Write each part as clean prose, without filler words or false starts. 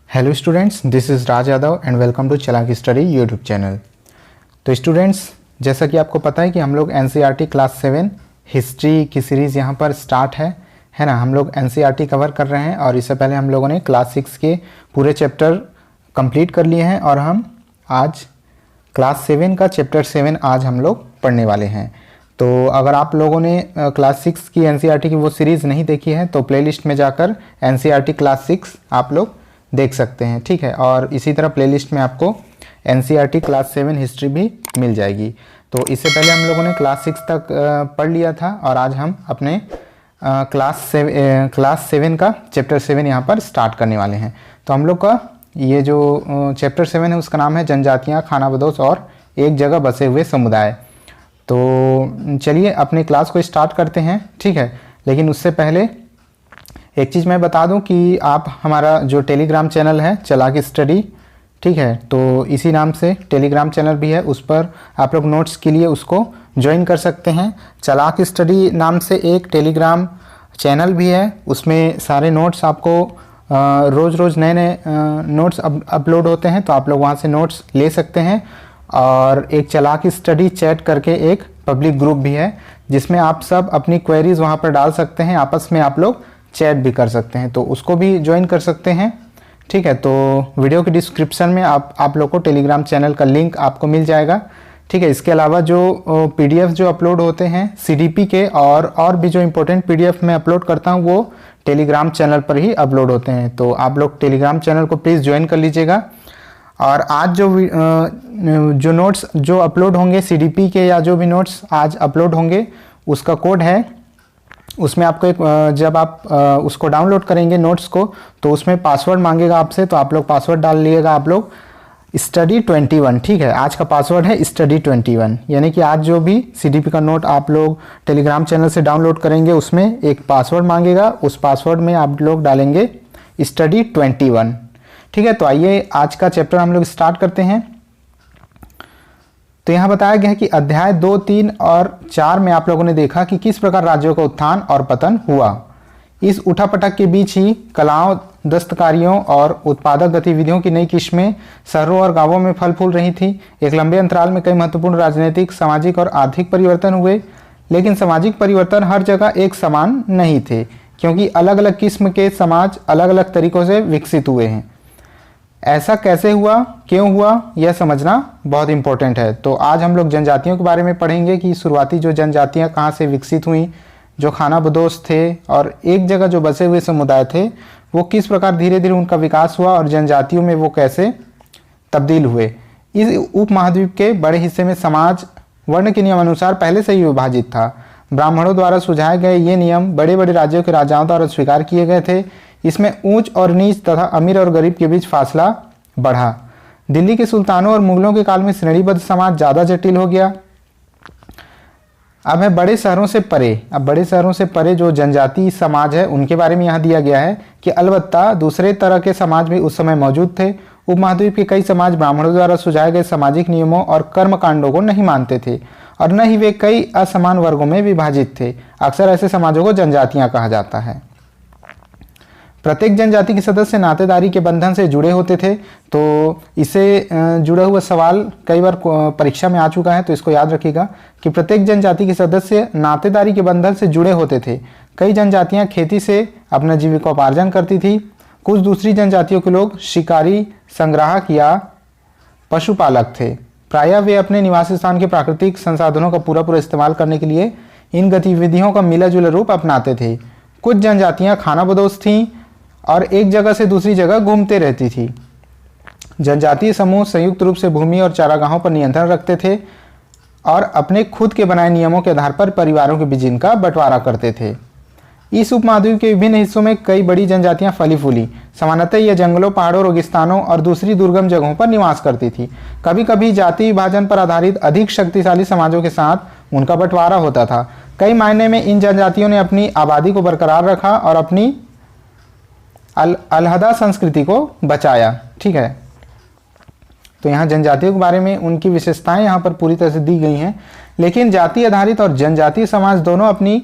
Hello students, this is Raj Yadav and welcome to Chalaki study YouTube channel. तो students, जैसा कि आपको पता है कि हम लोग एनसीईआरटी क्लास 7 हिस्ट्री की सीरीज़ यहाँ पर स्टार्ट है ना। हम लोग एनसीईआरटी कवर कर रहे हैं और इससे पहले हम लोगों ने क्लास 6 के पूरे चैप्टर कंप्लीट कर लिए हैं और हम आज क्लास 7 का चैप्टर 7 आज हम लोग पढ़ने वाले हैं। तो अगर आप लोगों ने क्लास 6 की एनसीईआरटी की वो सीरीज़ नहीं देखी है तो प्लेलिस्ट में जाकर एनसीईआरटी क्लास 6 आप लोग देख सकते हैं, ठीक है। और इसी तरह प्लेलिस्ट में आपको एनसीईआरटी क्लास 7 हिस्ट्री भी मिल जाएगी। तो इससे पहले हम लोगों ने क्लास 6 तक पढ़ लिया था और आज हम अपने क्लास 7 का चैप्टर 7 यहाँ पर स्टार्ट करने वाले हैं। तो हम लोग का ये जो चैप्टर 7 है उसका नाम है जनजातियाँ, खानाबदोश और एक जगह बसे हुए समुदाय। तो चलिए अपने क्लास को स्टार्ट करते हैं, ठीक है। लेकिन उससे पहले एक चीज़ मैं बता दूं कि आप हमारा जो टेलीग्राम चैनल है चालाकी स्टडी, ठीक है, तो इसी नाम से टेलीग्राम चैनल भी है, उस पर आप लोग नोट्स के लिए उसको ज्वाइन कर सकते हैं। चालाकी स्टडी नाम से एक टेलीग्राम चैनल भी है, उसमें सारे नोट्स आपको रोज़ रोज़ नए नए नोट्स अपलोड होते हैं, तो आप लोग वहाँ से नोट्स ले सकते हैं। और एक चालाकी स्टडी चैट करके एक पब्लिक ग्रुप भी है जिसमें आप सब अपनी क्वेरीज वहाँ पर डाल सकते हैं, आपस में आप लोग चैट भी कर सकते हैं, तो उसको भी ज्वाइन कर सकते हैं, ठीक है। तो वीडियो के डिस्क्रिप्शन में आप लोग को टेलीग्राम चैनल का लिंक आपको मिल जाएगा, ठीक है। इसके अलावा जो पीडीएफ जो अपलोड होते हैं सीडीपी के और भी जो इम्पोर्टेंट पीडीएफ मैं अपलोड करता हूँ वो टेलीग्राम चैनल पर ही अपलोड होते हैं। तो आप लोग टेलीग्राम चैनल को प्लीज़ ज्वाइन कर लीजिएगा। और आज जो नोट्स जो अपलोड होंगे सीडीपी के या जो भी नोट्स आज अपलोड होंगे उसका कोड है, उसमें आपको एक जब आप उसको डाउनलोड करेंगे नोट्स को तो उसमें पासवर्ड मांगेगा आपसे, तो आप लोग पासवर्ड डाल लिएगा, आप लोग स्टडी 21, ठीक है। आज का पासवर्ड है स्टडी 21, यानी कि आज जो भी सीडीपी का नोट आप लोग टेलीग्राम चैनल से डाउनलोड करेंगे उसमें एक पासवर्ड मांगेगा, उस पासवर्ड में आप लोग डालेंगे स्टडी 21, ठीक है। तो आइए आज का चैप्टर हम लोग स्टार्ट करते हैं। तो यहाँ बताया गया है कि अध्याय 2, 3 और 4 में आप लोगों ने देखा कि किस प्रकार राज्यों का उत्थान और पतन हुआ। इस उठापटक के बीच ही कलाओं, दस्तकारियों और उत्पादक गतिविधियों की नई किस्में शहरों और गांवों में फल फूल रही थी। एक लंबे अंतराल में कई महत्वपूर्ण राजनीतिक, सामाजिक और आर्थिक परिवर्तन हुए, लेकिन सामाजिक परिवर्तन हर जगह एक समान नहीं थे, क्योंकि अलग अलग किस्म के समाज अलग अलग तरीकों से विकसित हुए हैं। ऐसा कैसे हुआ, क्यों हुआ, यह समझना बहुत इंपॉर्टेंट है। तो आज हम लोग जनजातियों के बारे में पढ़ेंगे कि शुरुआती जो जनजातियां कहाँ से विकसित हुई, जो खानाबदोश थे और एक जगह जो बसे हुए समुदाय थे वो किस प्रकार धीरे धीरे उनका विकास हुआ और जनजातियों में वो कैसे तब्दील हुए। इस उपमहाद्वीप के बड़े हिस्से में समाज वर्ण के नियम अनुसार पहले से ही विभाजित था। ब्राह्मणों द्वारा सुझाए गए ये नियम बड़े बड़े राज्यों के राजाओं द्वारा स्वीकार किए गए थे। इसमें ऊंच और नीच तथा अमीर और गरीब के बीच फासला बढ़ा। दिल्ली के सुल्तानों और मुगलों के काल में श्रेणीबद्ध समाज ज़्यादा जटिल हो गया। अब है बड़े शहरों से परे। अब बड़े शहरों से परे जो जनजाति समाज है उनके बारे में यहाँ दिया गया है कि अलबत्ता दूसरे तरह के समाज भी उस समय मौजूद थे। उपमहाद्वीप के कई समाज ब्राह्मणों द्वारा सुझाए गए सामाजिक नियमों और कर्मकांडों को नहीं मानते थे और न ही वे कई असमान वर्गों में विभाजित थे। अक्सर ऐसे समाजों को जनजातियाँ कहा जाता है। प्रत्येक जनजाति के सदस्य नातेदारी के बंधन से जुड़े होते थे। तो इससे जुड़ा हुआ सवाल कई बार परीक्षा में आ चुका है, तो इसको याद रखिएगा कि प्रत्येक जनजाति के सदस्य नातेदारी के बंधन से जुड़े होते थे। कई जनजातियां खेती से अपना जीविकोपार्जन करती थी। कुछ दूसरी जनजातियों के लोग शिकारी, संग्राहक या पशुपालक थे। प्रायः वे अपने निवास स्थान के प्राकृतिक संसाधनों का पूरा इस्तेमाल करने के लिए इन गतिविधियों का मिला जुला रूप अपनाते थे। कुछ जनजातियाँ खानाबदोश थीं और एक जगह से दूसरी जगह घूमते रहती थी। जनजातीय समूह संयुक्त रूप से भूमि और चारागाहों पर नियंत्रण रखते थे और अपने खुद के बनाए नियमों के आधार पर परिवारों के बीच इनका बंटवारा करते थे। इस उपमहाद्वीप के विभिन्न हिस्सों में कई बड़ी जनजातियां फली फूली। सामान्यतः यह जंगलों, पहाड़ों, रेगिस्तानों और दूसरी दुर्गम जगहों पर निवास करती थी। कभी कभी जाति विभाजन पर आधारित अधिक शक्तिशाली समाजों के साथ उनका बंटवारा होता था। कई मायने में इन जनजातियों ने अपनी आबादी को बरकरार रखा और अपनी अलहदा संस्कृति को बचाया, ठीक है। तो यहाँ जनजातियों के बारे में उनकी विशेषताएं यहाँ पर पूरी तरह से दी गई हैं। लेकिन जाति आधारित और जनजातीय समाज दोनों अपनी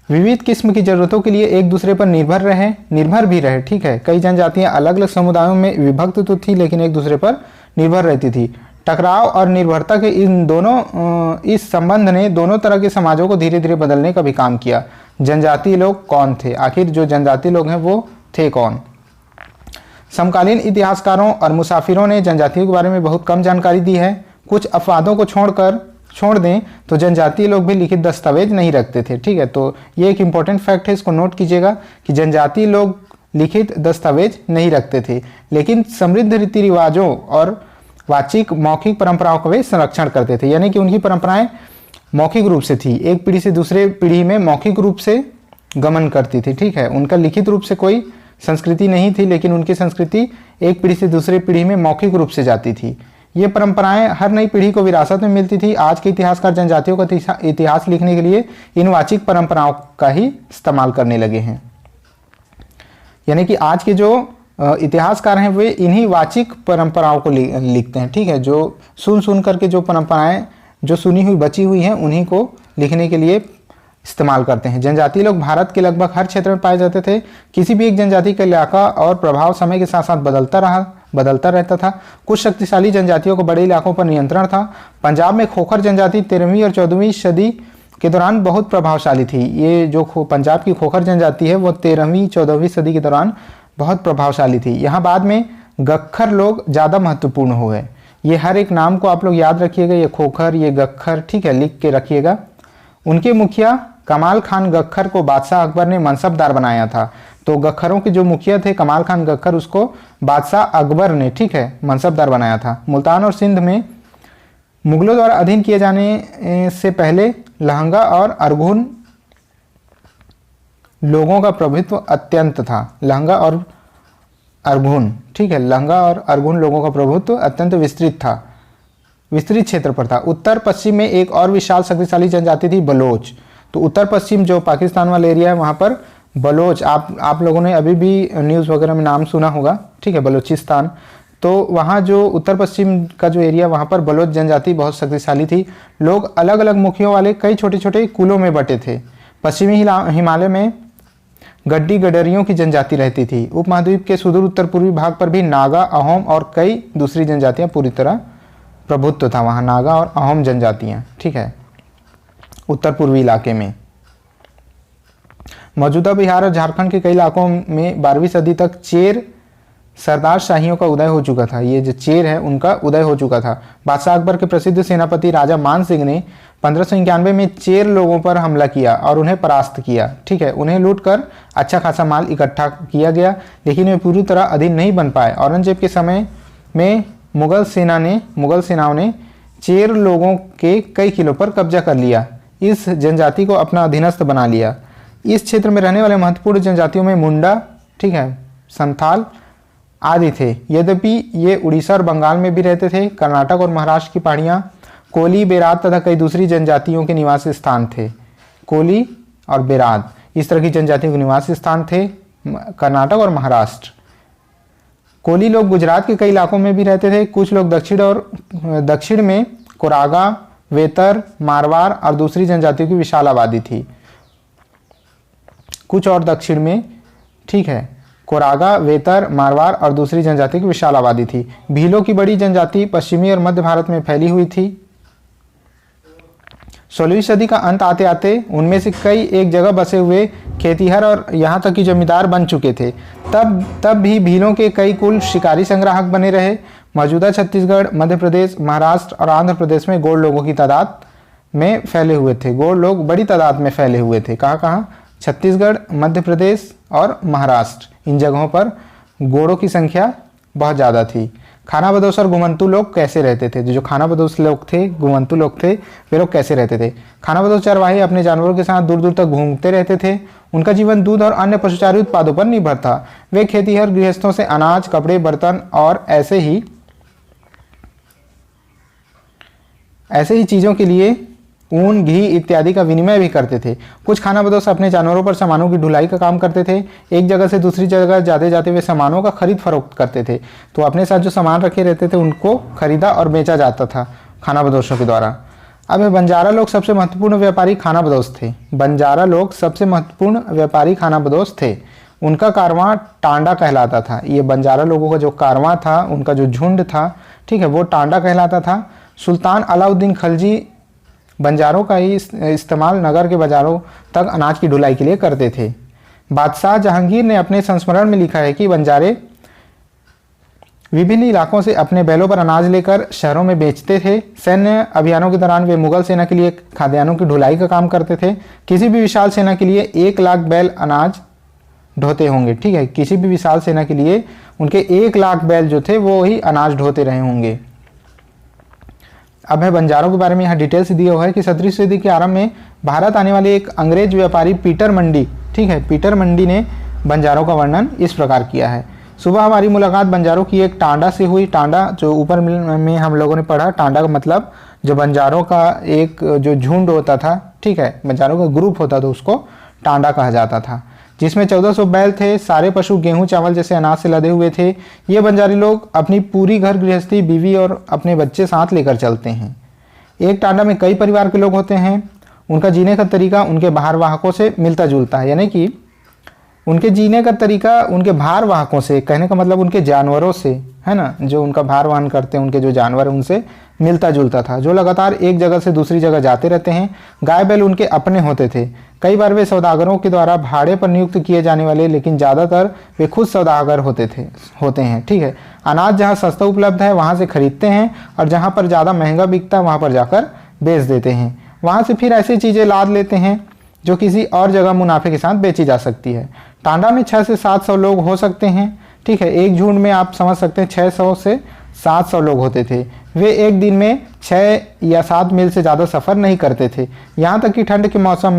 विविध किस्म की जरूरतों के लिए एक दूसरे पर निर्भर भी रहे। ठीक है, कई जनजातियां अलग अलग समुदायों में विभक्त तो थी लेकिन एक दूसरे पर निर्भर रहती थी। टकराव और निर्भरता के इस संबंध ने दोनों तरह के समाजों को धीरे धीरे बदलने का भी काम किया। जनजातीय लोग कौन थे? आखिर जो जनजातीय लोग हैं वो थे कौन? समकालीन इतिहासकारों और मुसाफिरों ने जनजातियों के बारे में बहुत कम जानकारी दी है। कुछ अपवादों को छोड़ दें तो जनजातीय लोग भी लिखित दस्तावेज नहीं रखते थे। ठीक है, तो ये एक इंपॉर्टेंट फैक्ट है, इसको नोट कीजिएगा कि जनजातीय लोग लिखित दस्तावेज नहीं रखते थे, लेकिन समृद्ध रीति रिवाजों और वाचिक मौखिक परंपराओं का वे संरक्षण करते थे। यानी कि उनकी परंपराएं मौखिक रूप से थी, एक पीढ़ी से दूसरे पीढ़ी में मौखिक रूप से गमन करती थी। ठीक है, उनका लिखित रूप से कोई संस्कृति नहीं थी, लेकिन उनकी संस्कृति एक पीढ़ी से दूसरे पीढ़ी में मौखिक रूप से जाती थी। ये परंपराएं हर नई पीढ़ी को विरासत में मिलती थी। आज के इतिहासकार जनजातियों का इतिहास लिखने के लिए इन वाचिक परंपराओं का ही इस्तेमाल करने लगे हैं। यानी कि आज के जो इतिहासकार हैं वे इन्हीं वाचिक परंपराओं को लिखते हैं। ठीक है, जो सुन करके जो परंपराएं जो सुनी हुई बची हुई हैं उन्हीं को लिखने के लिए इस्तेमाल करते हैं। जनजातीय लोग भारत के लगभग हर क्षेत्र में पाए जाते थे। किसी भी एक जनजाति का इलाका और प्रभाव समय के साथ साथ बदलता रहता था। कुछ शक्तिशाली जनजातियों को बड़े इलाकों पर नियंत्रण था। पंजाब में खोखर जनजाति 13वीं और 14वीं सदी के दौरान बहुत प्रभावशाली थी। ये जो पंजाब की खोखर जनजाति है वो 13वीं 14वीं सदी के दौरान बहुत प्रभावशाली थी। यहाँ बाद में गख्खर लोग ज़्यादा महत्वपूर्ण हो गए। ये हर एक नाम को आप लोग याद रखिएगा, ये खोखर, ये गख्खर, ठीक है, लिख के रखिएगा। उनके मुखिया कमाल खान गख्खर को बादशाह अकबर ने मनसबदार बनाया था। तो गख्खरों के जो मुखिया थे कमाल खान गख्खर, उसको बादशाह अकबर ने, ठीक है, मनसबदार बनाया था। मुल्तान और सिंध में मुगलों द्वारा अधीन किए जाने से पहले लहंगा और अरगुन लोगों का प्रभुत्व अत्यंत था। लहंगा और अरगुन, ठीक है, लहंगा और अरगुन लोगों का प्रभुत्व अत्यंत विस्तृत क्षेत्र पर था। उत्तर पश्चिम में एक और विशाल शक्तिशाली जनजाति थी बलोच। तो उत्तर पश्चिम जो पाकिस्तान वाला एरिया है वहाँ पर बलोच, आप लोगों ने अभी भी न्यूज़ वगैरह में नाम सुना होगा, ठीक है, बलोचिस्तान। तो वहाँ जो उत्तर पश्चिम का जो एरिया वहाँ पर बलोच जनजाति बहुत शक्तिशाली थी। लोग अलग अलग मुखियों वाले कई छोटे छोटे कुलों में बटे थे। पश्चिमी हिमालय में गड्डी गडरियों की जनजाति रहती थी। उपमहाद्वीप के सुदूर उत्तर पूर्वी भाग पर भी नागा, अहोम और कई दूसरी जनजातियाँ पूरी तरह प्रभुत्व था वहाँ, नागा और अहोम जनजातियाँ, ठीक है, उत्तर पूर्वी इलाके में। मौजूदा बिहार और झारखंड के कई इलाकों में 12वीं सदी तक चेर सरदार शाहियों का उदय हो चुका था। ये जो चेर है उनका उदय हो चुका था। बादशाह अकबर के प्रसिद्ध सेनापति राजा मान सिंह ने 1591 में चेर लोगों पर हमला किया और उन्हें परास्त किया, ठीक है। उन्हें लूटकर अच्छा खासा माल इकट्ठा किया गया, लेकिन वे पूरी तरह अधीन नहीं बन पाए। औरंगजेब के समय में मुगल सेनाओं ने चेर लोगों के कई किलों पर कब्जा कर लिया, इस जनजाति को अपना अधीनस्थ बना लिया। इस क्षेत्र में रहने वाले महत्वपूर्ण जनजातियों में मुंडा, ठीक है, संथाल आदि थे। यद्यपि ये उड़ीसा और बंगाल में भी रहते थे। कर्नाटक और महाराष्ट्र की पहाड़ियाँ कोली, बेरात तथा कई दूसरी जनजातियों के निवास स्थान थे। कोली और बेरात इस तरह की जनजातियों के निवास स्थान थे कर्नाटक और महाराष्ट्र। कोली लोग गुजरात के कई इलाकों में भी रहते थे। कुछ लोग दक्षिण में कोरागा, वेतर, मारवाड़ और दूसरी जनजातियों की विशाल आबादी थी। कुछ और दक्षिण में, ठीक है, कोरागा, वेतर, मारवाड़ और दूसरी जनजाति की विशाल आबादी थी। भीलों की बड़ी जनजाति पश्चिमी और मध्य भारत में फैली हुई थी। 16वीं सदी का अंत आते आते उनमें से कई एक जगह बसे हुए खेतीहर और यहाँ तक कि जमींदार बन चुके थे। तब भी भीलों के कई कुल शिकारी संग्राहक बने रहे। मौजूदा छत्तीसगढ़, मध्य प्रदेश, महाराष्ट्र और आंध्र प्रदेश में गोंड लोगों की तादाद में फैले हुए थे। गोंड लोग बड़ी तादाद में फैले हुए थे। कहाँ? छत्तीसगढ़, मध्य प्रदेश और महाराष्ट्र, इन जगहों पर गोंडों की संख्या बहुत ज़्यादा थी। खाना बदोश और गुमंतु लोग कैसे रहते थे? जो खाना बदोश लोग थे, गुमंतु लोग थे, वे लोग कैसे रहते थे? खाना बदोश चरवाहे अपने जानवरों के साथ दूर दूर तक घूमते रहते थे। उनका जीवन दूध और अन्य पशुचारी उत्पादों पर निर्भर था। वे खेतीहर गृहस्थों से अनाज, कपड़े, बर्तन और ऐसे ही चीज़ों के लिए ऊन, घी इत्यादि का विनिमय भी करते थे। कुछ खाना बदोश अपने जानवरों पर सामानों की ढुलाई का काम करते थे। एक जगह से दूसरी जगह जाते जाते वे सामानों का खरीद फरोख्त करते थे। तो अपने साथ जो सामान रखे रहते थे उनको खरीदा और बेचा जाता था खाना बदोशों के द्वारा। अब ये बंजारा लोग सबसे महत्वपूर्ण व्यापारी खानाबदोश थे। बंजारा लोग सबसे महत्वपूर्ण व्यापारी खानाबदोश थे। उनका कारवां टांडा कहलाता था। ये बंजारा लोगों का जो कारवां था, उनका जो झुंड था, ठीक है, वो टांडा कहलाता था। सुल्तान अलाउद्दीन खलजी बंजारों का ही इस्तेमाल नगर के बाजारों तक अनाज की ढुलाई के लिए करते थे। बादशाह जहांगीर ने अपने संस्मरण में लिखा है कि बंजारे विभिन्न इलाकों से अपने बैलों पर अनाज लेकर शहरों में बेचते थे। सैन्य अभियानों के दौरान वे मुगल सेना के लिए खाद्यान्नों की ढुलाई का काम करते थे। किसी भी विशाल सेना के लिए 1 लाख बैल अनाज ढोते होंगे, ठीक है, किसी भी विशाल सेना के लिए उनके 1 लाख बैल जो थे वो ही अनाज ढोते रहे होंगे। अब है बंजारों के बारे में यहाँ डिटेल्स दिया हुआ है कि 17वीं सदी के आरंभ में भारत आने वाले एक अंग्रेज व्यापारी पीटर मंडी, ठीक है, पीटर मंडी ने बंजारों का वर्णन इस प्रकार किया है। सुबह हमारी मुलाकात बंजारों की एक टांडा से हुई। टांडा जो ऊपर में हम लोगों ने पढ़ा, टांडा का मतलब जो बंजारों का एक जो झुंड होता था, ठीक है, बंजारों का ग्रुप होता था, उसको टांडा कहा जाता था, जिसमें 1400 बैल थे। सारे पशु गेहूं चावल जैसे अनाज से लदे हुए थे। ये बंजारी लोग अपनी पूरी घर गृहस्थी, बीवी और अपने बच्चे साथ लेकर चलते हैं। एक टांडा में कई परिवार के लोग होते हैं। उनका जीने का तरीका उनके भार वाहकों से मिलता जुलता है, यानी कि उनके जीने का तरीका उनके भार वाहकों से, कहने का मतलब उनके जानवरों से, है ना, जो उनका भार वहन करते हैं, उनके जो जानवर उनसे मिलता जुलता था, जो लगातार एक जगह से दूसरी जगह जाते रहते हैं। गाय बैल उनके अपने होते थे। कई बार वे सौदागरों के द्वारा भाड़े पर नियुक्त किए जाने वाले, लेकिन ज़्यादातर वे खुद सौदागर होते हैं, ठीक है। अनाज जहाँ सस्ता उपलब्ध है वहाँ से खरीदते हैं और जहाँ पर ज़्यादा महंगा बिकता है वहाँ पर जाकर बेच देते हैं। वहाँ से फिर ऐसी चीज़ें लाद लेते हैं जो किसी और जगह मुनाफे के साथ बेची जा सकती है। टांडा में 600 से 700 लोग हो सकते हैं, ठीक है। एक झुंड में आप समझ सकते हैं 600 से 700 लोग होते थे। वे एक दिन में 6 या 7 मील से ज़्यादा सफ़र नहीं करते थे। यहाँ तक कि ठंड के मौसम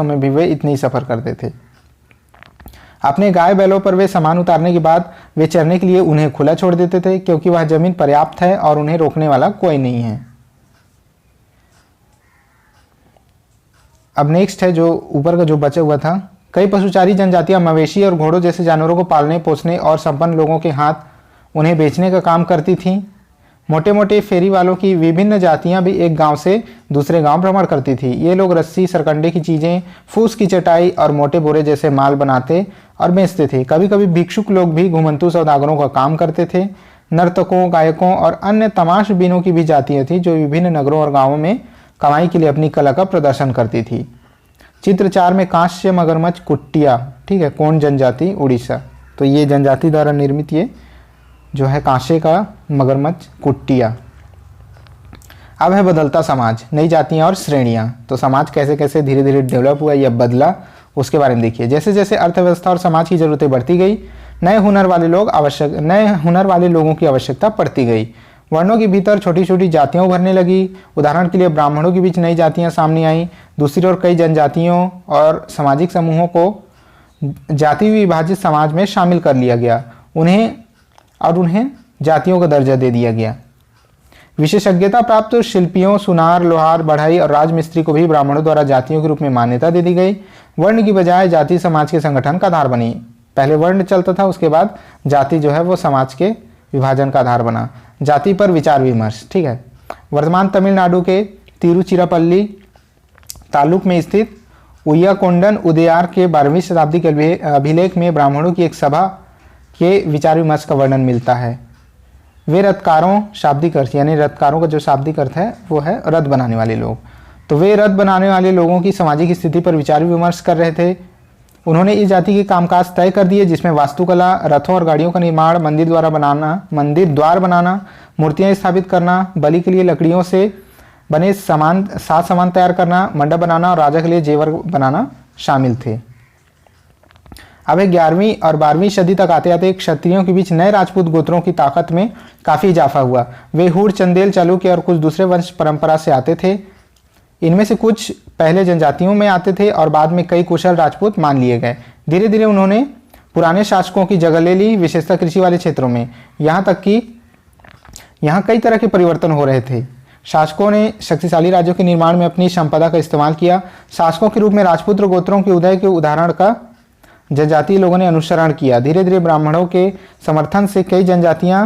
में भी वे इतनी सफ़र करते थे। अपने गाय बैलों पर वे सामान उतारने के बाद वे चरने के लिए उन्हें खुला छोड़ देते थे, क्योंकि वह ज़मीन पर्याप्त है और उन्हें रोकने वाला कोई नहीं है। अब नेक्स्ट है जो ऊपर का जो बचा हुआ था। कई पशुचारी जनजातियां मवेशी और घोड़ों जैसे जानवरों को पालने, पोसने और संपन्न लोगों के हाथ उन्हें बेचने का काम करती थीं। मोटे मोटे फेरी वालों की विभिन्न जातियां भी एक गांव से दूसरे गांव भ्रमण करती थी। ये लोग रस्सी, सरकंडे की चीज़ें, फूस की चटाई और मोटे बोरे जैसे माल बनाते और बेचते थे। कभी कभी भिक्षुक लोग भी घुमंतू सौदागरों का काम करते थे। नर्तकों, गायकों और अन्य तमाशबीनों की भी जातियाँ थीं जो विभिन्न नगरों और गाँवों में कमाई के लिए अपनी कला का प्रदर्शन करती थी। चित्र 4 में कांस्य मगरमच्छ कुट्टिया, ठीक है, कौन जनजाति, उड़ीसा। तो ये जनजाति द्वारा निर्मित ये जो है कांसे का मगरमच्छ कुट्टिया। अब है बदलता समाज, नई जातियां और श्रेणियां। तो समाज कैसे कैसे धीरे धीरे डेवलप हुआ या बदला, उसके बारे में देखिए। जैसे जैसे अर्थव्यवस्था और समाज की जरूरतें बढ़ती गई, नए हुनर वाले लोगों की आवश्यकता पड़ती गई। वर्णों के भीतर छोटी छोटी जातियां उभरने लगी। उदाहरण के लिए ब्राह्मणों के बीच नई जातियां सामने आईं। दूसरी ओर कई जनजातियों और सामाजिक समूहों को जाति विभाजित समाज में शामिल कर लिया गया। उन्हें जातियों का दर्जा दे दिया गया। विशेषज्ञता प्राप्त शिल्पियों, सुनार, लोहार, बढ़ई और राजमिस्त्री को भी ब्राह्मणों द्वारा जातियों के रूप में मान्यता दे दी गई। वर्ण की बजाय जाति समाज के संगठन का आधार बनी। पहले वर्ण चलता था, उसके बाद जाति जो है वो समाज के विभाजन का आधार बना। जाति पर विचार विमर्श, ठीक है। वर्तमान तमिलनाडु के तिरुचिरापल्ली तालुक में स्थित उय्याकोंडन उदयार के 12वीं शताब्दी के अभिलेख में ब्राह्मणों की एक सभा के विचार विमर्श का वर्णन मिलता है। वे रथकारों, शाब्दिक अर्थ यानी रथकारों का जो शाब्दिक अर्थ है वो है रथ बनाने वाले लोग। तो वे रथ बनाने वाले लोगों की सामाजिक स्थिति पर विचार विमर्श कर रहे थे। उन्होंने इस जाति के कामकाज तय कर दिए, जिसमें वास्तुकला, रथों और गाड़ियों का निर्माण, मंदिर द्वार बनाना, मूर्तियां स्थापित करना, बलि के लिए लकड़ियों से बने सामान तैयार करना, मंडप बनाना और राजा के लिए जेवर बनाना शामिल थे। अब 11वीं और 12वीं सदी तक आते आते क्षत्रियों के बीच नए राजपूत गोत्रों की ताकत में काफ़ी इजाफा हुआ। वे हुड़, चंदेल, चालुक्य और कुछ दूसरे वंश परंपरा से आते थे। इनमें से कुछ पहले जनजातियों में आते थे और बाद में कई कुशल राजपूत मान लिए गए। धीरे धीरे उन्होंने पुराने शासकों की जगह ले ली, विशेषतः कृषि वाले क्षेत्रों में। यहाँ तक कि यहाँ कई तरह के परिवर्तन हो रहे थे। शासकों ने शक्तिशाली राज्यों के निर्माण में अपनी संपदा का इस्तेमाल किया। शासकों के रूप में राजपूत गोत्रों के उदय के उदाहरण का जनजातीय लोगों ने अनुसरण किया। धीरे धीरे ब्राह्मणों के समर्थन से कई जनजातियां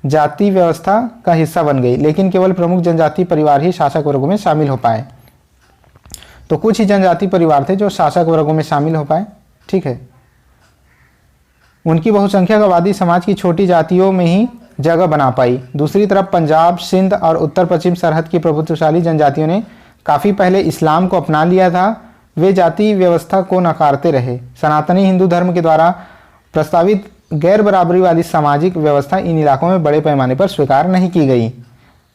जाति व्यवस्था का हिस्सा बन गई, लेकिन केवल प्रमुख जनजातीय परिवार ही शासक वर्गों में शामिल हो पाए। तो कुछ ही जनजातीय परिवार थे जो शासक वर्गों में शामिल हो पाए। ठीक है, उनकी बहुसंख्यक आबादी समाज की छोटी जातियों में ही जगह बना पाई। दूसरी तरफ पंजाब, सिंध और उत्तर पश्चिम सरहद की प्रभुत्वशाली जनजातियों ने काफ़ी पहले इस्लाम को अपना लिया था। वे जाति व्यवस्था को नकारते रहे। सनातनी हिंदू धर्म के द्वारा प्रस्तावित गैर बराबरी वाली सामाजिक व्यवस्था इन इलाकों में बड़े पैमाने पर स्वीकार नहीं की गई।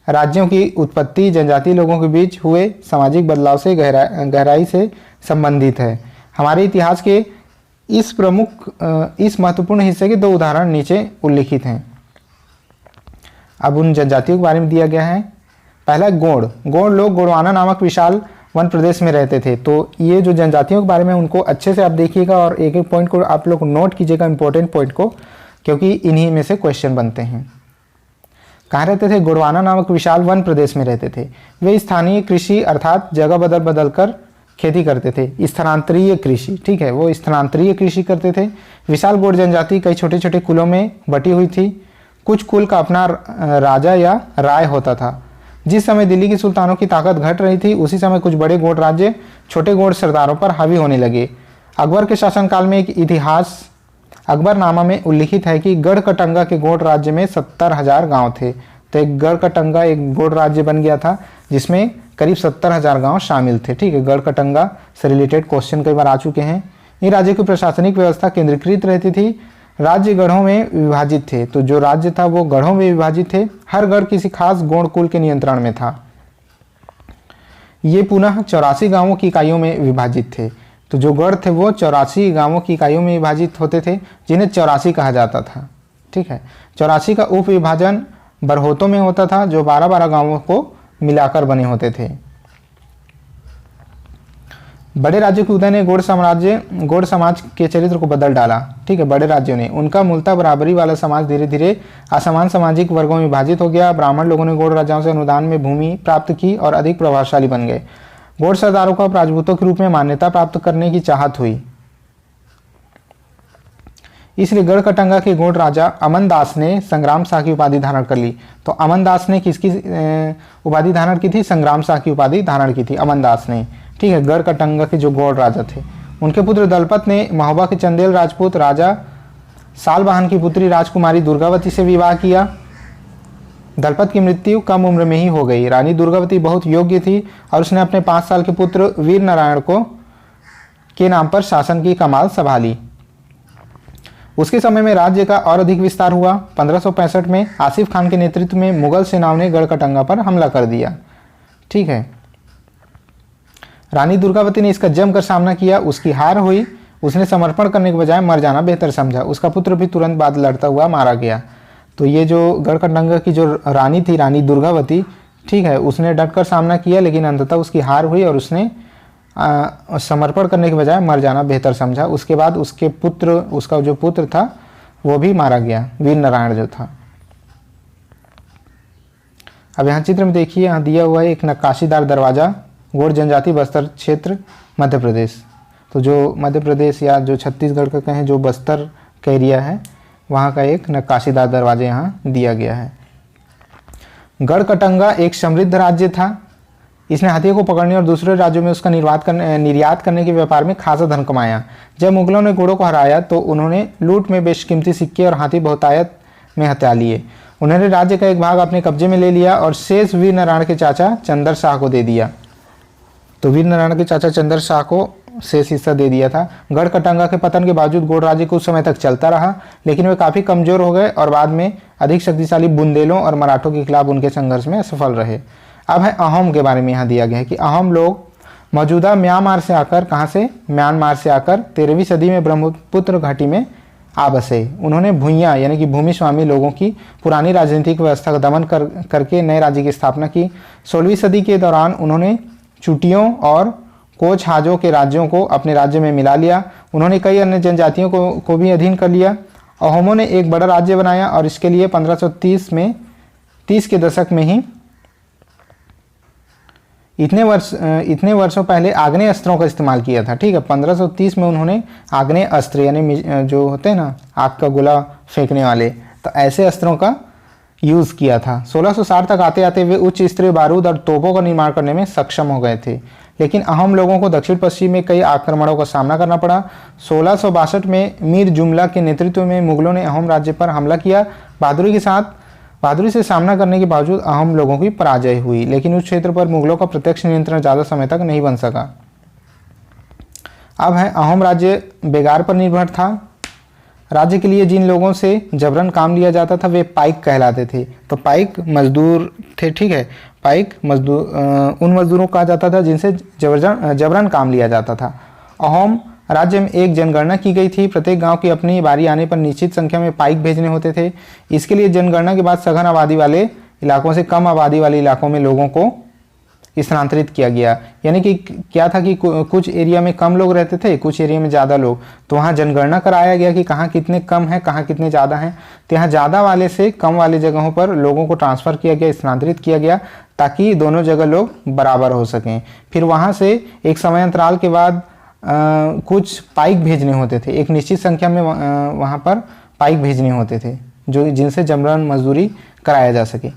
राज्यों की उत्पत्ति जनजातीय लोगों के बीच हुए सामाजिक बदलाव से गहराई से संबंधित है। हमारे इतिहास के इस महत्वपूर्ण हिस्से के 2 उदाहरण नीचे उल्लिखित हैं। अब उन जनजातियों के बारे में दिया गया है। पहला गोंड लोग गोंडवाना नामक विशाल वन प्रदेश में रहते थे। तो ये जो जनजातियों के बारे में उनको अच्छे से आप देखिएगा और एक एक पॉइंट को आप लोग नोट कीजिएगा, इंपॉर्टेंट पॉइंट को, क्योंकि इन्हीं में से क्वेश्चन बनते हैं। कहाँ रहते थे? गोंडवाना नामक विशाल वन प्रदेश में रहते थे। वे स्थानीय कृषि अर्थात जगह बदल कर खेती करते थे। स्थानांतरीय कृषि, ठीक है, वो स्थानांतरीय कृषि करते थे। विशाल गोंड जनजाति कई छोटे छोटे कुलों में बटी हुई थी। कुछ कुल का अपना राजा या राय होता था। जिस समय दिल्ली की सुल्तानों की ताकत घट रही थी, उसी समय कुछ बड़े गोंड राज्य छोटे गोंड सरदारों पर हावी होने लगे। अकबर के शासनकाल में एक इतिहास अकबरनामा में उल्लिखित है कि गढ़कटंगा के गोंड राज्य में 70,000 गांव थे। तो एक गढ़कटंगा एक गोंड राज्य बन गया था जिसमें करीब 70,000 गांव शामिल थे। ठीक है, गढ़कटंगा से रिलेटेड क्वेश्चन कई बार आ चुके हैं। इन राज्य की प्रशासनिक व्यवस्था केंद्रीकृत रहती थी। राज्य गढ़ों में विभाजित थे। तो जो राज्य था वो गढ़ों में विभाजित थे। हर गढ़ किसी खास गोंड कुल के नियंत्रण में था। ये पुनः 84 गांवों की इकाइयों में विभाजित थे। तो जो गढ़ थे वो 84 गांवों की इकाइयों में विभाजित होते थे, जिन्हें 84 कहा जाता था। ठीक है, 84 का उप विभाजन बरहोतों में होता था, जो 12-12 गांवों को मिलाकर बने होते थे। बड़े राज्यों के उदय ने गौड़ समाज के चरित्र को बदल डाला। ठीक है, बड़े राज्यों ने, उनका मूलतः बराबरी वाला समाज धीरे धीरे असमान सामाजिक वर्गों में विभाजित हो गया। ब्राह्मण लोगों ने गौड़ राजाओं से अनुदान में भूमि प्राप्त की और अधिक प्रभावशाली बन गए। गौड़ सरदारों को राजपूतों के रूप में मान्यता प्राप्त करने की चाहत हुई। इसलिए गढ़कटंगा के गौड़ राजा अमन दास ने संग्राम शाह की उपाधि धारण कर ली। तो अमन दास ने किसकी उपाधि धारण की थी? संग्राम शाह की उपाधि धारण की थी अमन दास ने। ठीक है, गढ़कटंगा के जो गौड़ राजा थे, उनके पुत्र दलपत ने महोबा के चंदेल राजपूत राजा सालबहान की पुत्री राजकुमारी दुर्गावती से विवाह किया। दलपत की मृत्यु कम उम्र में ही हो गई। रानी दुर्गावती बहुत योग्य थी और उसने अपने 5 साल के पुत्र वीर नारायण के नाम पर शासन की कमान संभाली। उसके समय में राज्य का और अधिक विस्तार हुआ। 1565 में आसिफ खान के नेतृत्व में मुगल सेनाओं ने गढ़कटंगा पर हमला कर दिया। ठीक है, रानी दुर्गावती ने इसका जमकर सामना किया। उसकी हार हुई। उसने समर्पण करने के बजाय मर जाना बेहतर समझा। उसका पुत्र भी तुरंत बाद लड़ता हुआ मारा गया। तो ये जो गढ़कटंगा की जो रानी थी, रानी दुर्गावती, ठीक है, उसने डटकर सामना किया, लेकिन अंततः उसकी हार हुई और उसने समर्पण करने के बजाय मर जाना बेहतर समझा। उसके बाद उसका जो पुत्र था वो भी मारा गया, वीर नारायण जो था। अब यहाँ चित्र में देखिए, यहाँ दिया हुआ है एक नक्काशीदार दरवाजा, गौड़ जनजाति बस्तर क्षेत्र मध्य प्रदेश। तो जो मध्य प्रदेश या जो छत्तीसगढ़ का कहें, जो बस्तर का एरिया है, वहाँ का एक नक्काशीदार दरवाजा यहाँ दिया गया है। गढ़कटंगा एक समृद्ध राज्य था। इसने हाथियों को पकड़ने और दूसरे राज्यों में उसका निर्यात करने के व्यापार में खासा धन कमाया। जब मुगलों ने घोड़ों को हराया तो उन्होंने लूट में बेशकीमती सिक्के और हाथी बहुतायत में हत्या लिए। उन्होंने राज्य का एक भाग अपने कब्जे में ले लिया और शेष वीर नारायण के चाचा चंदर शाह को दे दिया। तो वीर नारायण के चाचा चंदर शाह को शेष हिस्सा दे दिया था। गढ़कटंगा के पतन के बावजूद गौड़ राज्य कुछ समय तक चलता रहा, लेकिन वे काफ़ी कमजोर हो गए और बाद में अधिक शक्तिशाली बुंदेलों और मराठों के खिलाफ उनके संघर्ष में असफल रहे। अब है अहोम के बारे में यहाँ दिया गया है कि अहोम लोग मौजूदा म्यांमार से आकर, कहाँ से? म्यांमार से आकर 13वीं सदी में ब्रह्मपुत्र घाटी में आ बसे। उन्होंने भूइयाँ यानी कि भूमि स्वामी लोगों की पुरानी राजनीतिक व्यवस्था का दमन करके नए राज्य की स्थापना की। 16वीं सदी के दौरान उन्होंने चुटियों और कोच हाजों के राज्यों को अपने राज्य में मिला लिया। उन्होंने कई अन्य जनजातियों को भी अधीन कर लिया। अहोमों ने एक बड़ा राज्य बनाया और इसके लिए 1530 के दशक में ही इतने वर्षों पहले आग्नेय अस्त्रों का इस्तेमाल किया था। ठीक है, 1530 में उन्होंने आग्नेय अस्त्र यानी जो होते हैं ना, आग का गोला फेंकने वाले, तो ऐसे अस्त्रों का यूज़ किया था। 1660 तक आते आते वे उच्च स्तरीय बारूद और तोपों का निर्माण करने में सक्षम हो गए थे, लेकिन अहम लोगों को दक्षिण पश्चिम में कई आक्रमणों का सामना करना पड़ा। 1662 में मीर जुमला के नेतृत्व में मुगलों ने अहम राज्य पर हमला किया। बहादुरी से सामना करने के बावजूद अहम लोगों की पराजय हुई, लेकिन उस क्षेत्र पर मुगलों का प्रत्यक्ष नियंत्रण ज़्यादा समय तक नहीं बन सका। अब है अहम राज्य बेगार पर निर्भर था। राज्य के लिए जिन लोगों से जबरन काम लिया जाता था वे पाइक कहलाते थे। तो पाइक मजदूर थे, ठीक है। पाइक मजदूर उन मजदूरों को कहा जाता था जिनसे जबरन काम लिया जाता था। अहम राज्य में एक जनगणना की गई थी। प्रत्येक गांव की अपनी बारी आने पर निश्चित संख्या में पाइक भेजने होते थे। इसके लिए जनगणना के बाद सघन आबादी वाले इलाकों से कम आबादी वाले इलाकों में लोगों को स्थानांतरित किया गया। यानी कि क्या था कि कुछ एरिया में कम लोग रहते थे, कुछ एरिया में ज़्यादा लोग, तो वहाँ जनगणना कराया गया कि कहाँ कितने कम हैं, कहाँ कितने ज़्यादा हैं। तो यहाँ ज़्यादा वाले से कम वाले जगहों पर लोगों को ट्रांसफ़र किया गया, स्थानांतरित किया गया, ताकि दोनों जगह लोग बराबर हो सकें। फिर वहाँ से एक समय अंतराल के बाद कुछ पाइक भेजने होते थे। एक निश्चित संख्या में वहाँ पर पाइक भेजने होते थे जो जिनसे जबरन मजदूरी कराया जा सके,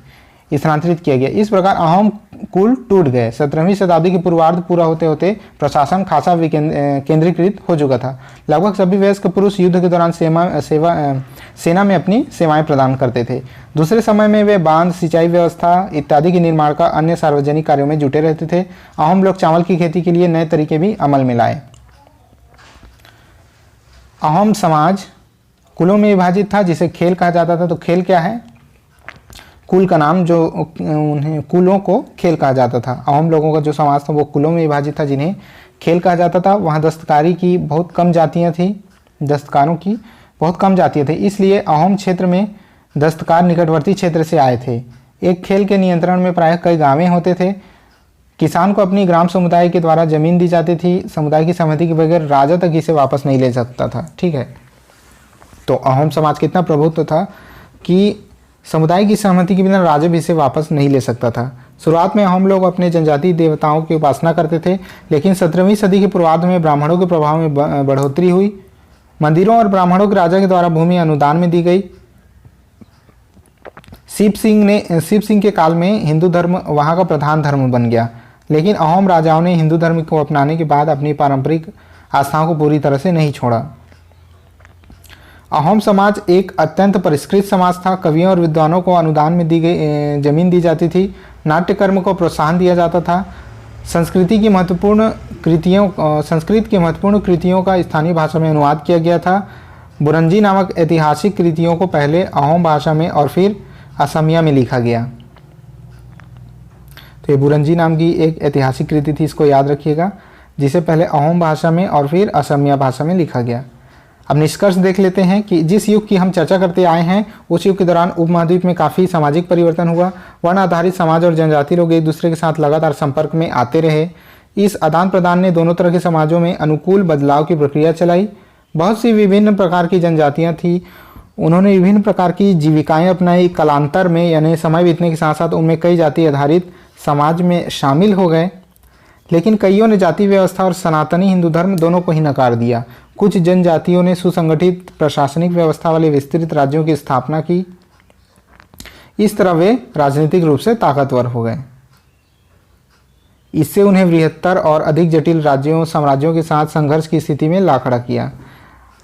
स्थानांतरित किया गया। इस प्रकार अहम कुल टूट गए। 17वीं शताब्दी के पूर्वार्ध पूरा होते होते प्रशासन खासा केंद्रीकृत हो चुका था। लगभग सभी वयस्क पुरुष युद्ध के दौरान सेना में अपनी सेवाएं प्रदान करते थे। दूसरे समय में वे बांध, सिंचाई व्यवस्था इत्यादि के निर्माण का अन्य सार्वजनिक कार्यों में जुटे रहते थे। अहम लोग चावल की खेती के लिए नए तरीके भी अमल में लाए। अहम समाज कुलों में विभाजित था, जिसे खेल कहा जाता था। तो खेल क्या है? कुल का नाम, जो उन्हें कुलों को खेल कहा जाता था। अहम लोगों का जो समाज था वो कुलों में विभाजित था, जिन्हें खेल कहा जाता था। वहाँ दस्तकारी की बहुत कम जातियाँ थी, दस्तकारों की बहुत कम जातियाँ थी, इसलिए अहम क्षेत्र में दस्तकार निकटवर्ती क्षेत्र से आए थे। एक खेल के नियंत्रण में प्रायः कई गाँवें होते थे। किसान को अपनी ग्राम समुदाय के द्वारा जमीन दी जाती थी। समुदाय की सहमति के बगैर राजा तक इसे वापस नहीं ले सकता था, ठीक है। तो अहम समाज कितना प्रभुत्व था कि समुदाय की सहमति के बिना राजा भी इसे वापस नहीं ले सकता था। शुरुआत में अहम लोग अपने जनजातीय देवताओं की उपासना करते थे, लेकिन 17वीं सदी के पूर्वार्ध में ब्राह्मणों के प्रभाव में बढ़ोतरी हुई। मंदिरों और ब्राह्मणों के राजा के द्वारा भूमि अनुदान में दी गई। शिव सिंह के काल में हिंदू धर्म वहाँ का प्रधान धर्म बन गया, लेकिन अहम राजाओं ने हिंदू धर्म को अपनाने के बाद अपनी पारंपरिक आस्थाओं को पूरी तरह से नहीं छोड़ा। अहम समाज एक अत्यंत परिष्कृत समाज था। कवियों और विद्वानों को अनुदान में दी गई जमीन दी जाती थी। नाट्य कर्म को प्रोत्साहन दिया जाता था। संस्कृत की महत्वपूर्ण कृतियों का स्थानीय भाषा में अनुवाद किया गया था। बुरंजी नामक ऐतिहासिक कृतियों को पहले अहोम भाषा में और फिर असमिया में लिखा गया। तो ये बुरंजी नाम की एक ऐतिहासिक कृति थी, इसको याद रखिएगा, जिसे पहले अहोम भाषा में और फिर असमिया भाषा में लिखा गया। अब निष्कर्ष देख लेते हैं कि जिस युग की हम चर्चा करते आए हैं उस युग के दौरान उपमहाद्वीप में काफ़ी सामाजिक परिवर्तन हुआ। वर्ण आधारित समाज और जनजाति लोग एक दूसरे के साथ लगातार संपर्क में आते रहे। इस आदान प्रदान ने दोनों तरह के समाजों में अनुकूल बदलाव की प्रक्रिया चलाई। बहुत सी विभिन्न प्रकार की जनजातियाँ थीं, उन्होंने विभिन्न प्रकार की जीविकाएँ अपनाई। कालांतर में यानी समय बीतने के साथ साथ उनमें कई जाति आधारित समाज में शामिल हो गए, लेकिन कईयों ने जाति व्यवस्था और सनातनी हिंदू धर्म दोनों को ही नकार दिया। कुछ जनजातियों ने सुसंगठित प्रशासनिक व्यवस्था वाले विस्तृत राज्यों की स्थापना की। इस तरह वे राजनीतिक रूप से ताकतवर हो गए। इससे उन्हें बृहत्तर और अधिक जटिल साम्राज्यों के साथ संघर्ष की स्थिति में ला खड़ा किया।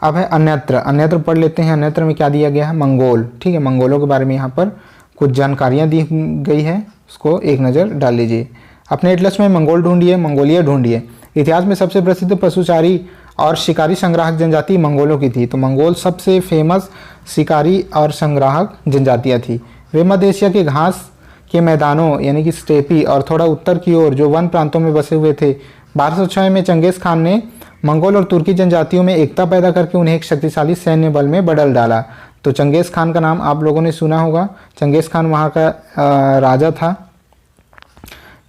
अब है अन्यत्र पढ़ लेते हैं। अन्यत्र में क्या दिया गया है? मंगोल, ठीक है। मंगोलों के बारे में यहाँ पर कुछ जानकारियाँ दी गई है, उसको एक नज़र डाल लीजिए। अपने एटलस में मंगोल ढूंढिए, मंगोलिया ढूंढिए। इतिहास में सबसे प्रसिद्ध पशुचारी और शिकारी संग्राहक जनजाति मंगोलों की थी। तो मंगोल सबसे फेमस शिकारी और संग्राहक जनजातियाँ थी। वे मध्य एशिया के घास के मैदानों यानी कि स्टेपी और थोड़ा उत्तर की ओर जो वन प्रांतों में बसे हुए थे। 1206 में चंगेज़ खान ने मंगोल और तुर्की जनजातियों में एकता पैदा करके उन्हें एक शक्तिशाली सैन्य बल में बदल डाला। तो चंगेज़ खान का नाम आप लोगों ने सुना होगा। चंगेज़ खान वहाँ का राजा था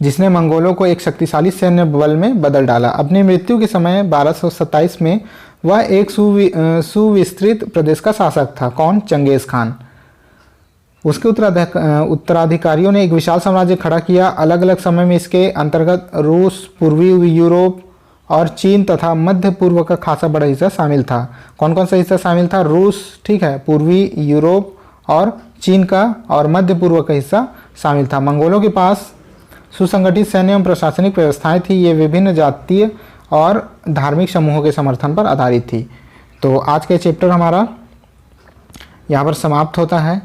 जिसने मंगोलों को एक शक्तिशाली सैन्य बल में बदल डाला। अपनी मृत्यु के समय 1227 में वह एक सुविस्तृत प्रदेश का शासक था। कौन? चंगेज़ खान। उसके उत्तराधिकारियों ने एक विशाल साम्राज्य खड़ा किया। अलग अलग समय में इसके अंतर्गत रूस, पूर्वी यूरोप और चीन तथा मध्य पूर्व का खासा बड़ा हिस्सा शामिल था। कौन कौन सा हिस्सा शामिल था? रूस, ठीक है, पूर्वी यूरोप और चीन का और मध्य पूर्व का हिस्सा शामिल था। मंगोलों के पास सुसंगठित सैन्य एवं प्रशासनिक व्यवस्थाएं थी। ये विभिन्न जातीय और धार्मिक समूहों के समर्थन पर आधारित थी। तो आज का चैप्टर हमारा यहाँ पर समाप्त होता है।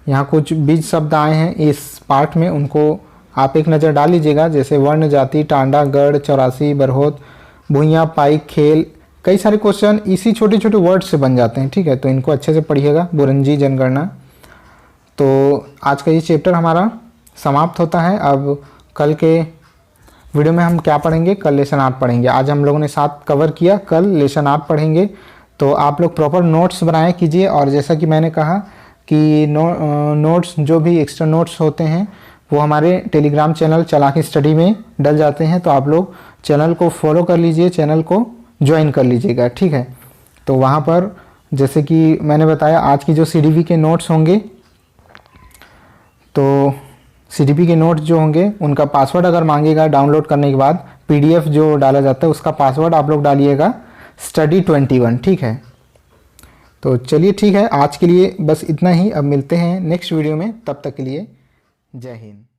यहाँ कुछ बीज शब्द आए हैं इस पार्ट में, उनको आप एक नज़र डाल लीजिएगा, जैसे वर्ण, जाति, टांडा, गढ़, चौरासी, बरहोत, भुइयाँ, पाइक, खेल। कई सारे क्वेश्चन इसी छोटे छोटे वर्ड से बन जाते हैं, ठीक है। तो इनको अच्छे से पढ़िएगा। बुरंजी जनगणना। तो आज का ये चैप्टर हमारा समाप्त होता है। अब कल के वीडियो में हम क्या पढ़ेंगे? कल लेसन 8 पढ़ेंगे। आज हम लोगों ने 7 कवर किया, कल लेसन 8 पढ़ेंगे। तो आप लोग प्रॉपर नोट्स बनाए कीजिए, और जैसा कि मैंने कहा कि नोट्स जो भी एक्स्ट्रा नोट्स होते हैं वो हमारे टेलीग्राम चैनल चालाकी स्टडी में डल जाते हैं। तो आप लोग चैनल को फॉलो कर लीजिए, चैनल को ज्वाइन कर लीजिएगा, ठीक है। तो वहाँ पर जैसे कि मैंने बताया आज की जो CDP के नोट्स होंगे, तो CDP के नोट्स जो होंगे उनका पासवर्ड अगर मांगेगा डाउनलोड करने के बाद, PDF जो डाला जाता है उसका पासवर्ड आप लोग डालिएगा study21, ठीक है। तो चलिए ठीक है, आज के लिए बस इतना ही। अब मिलते हैं नेक्स्ट वीडियो में, तब तक के लिए जय हिंद।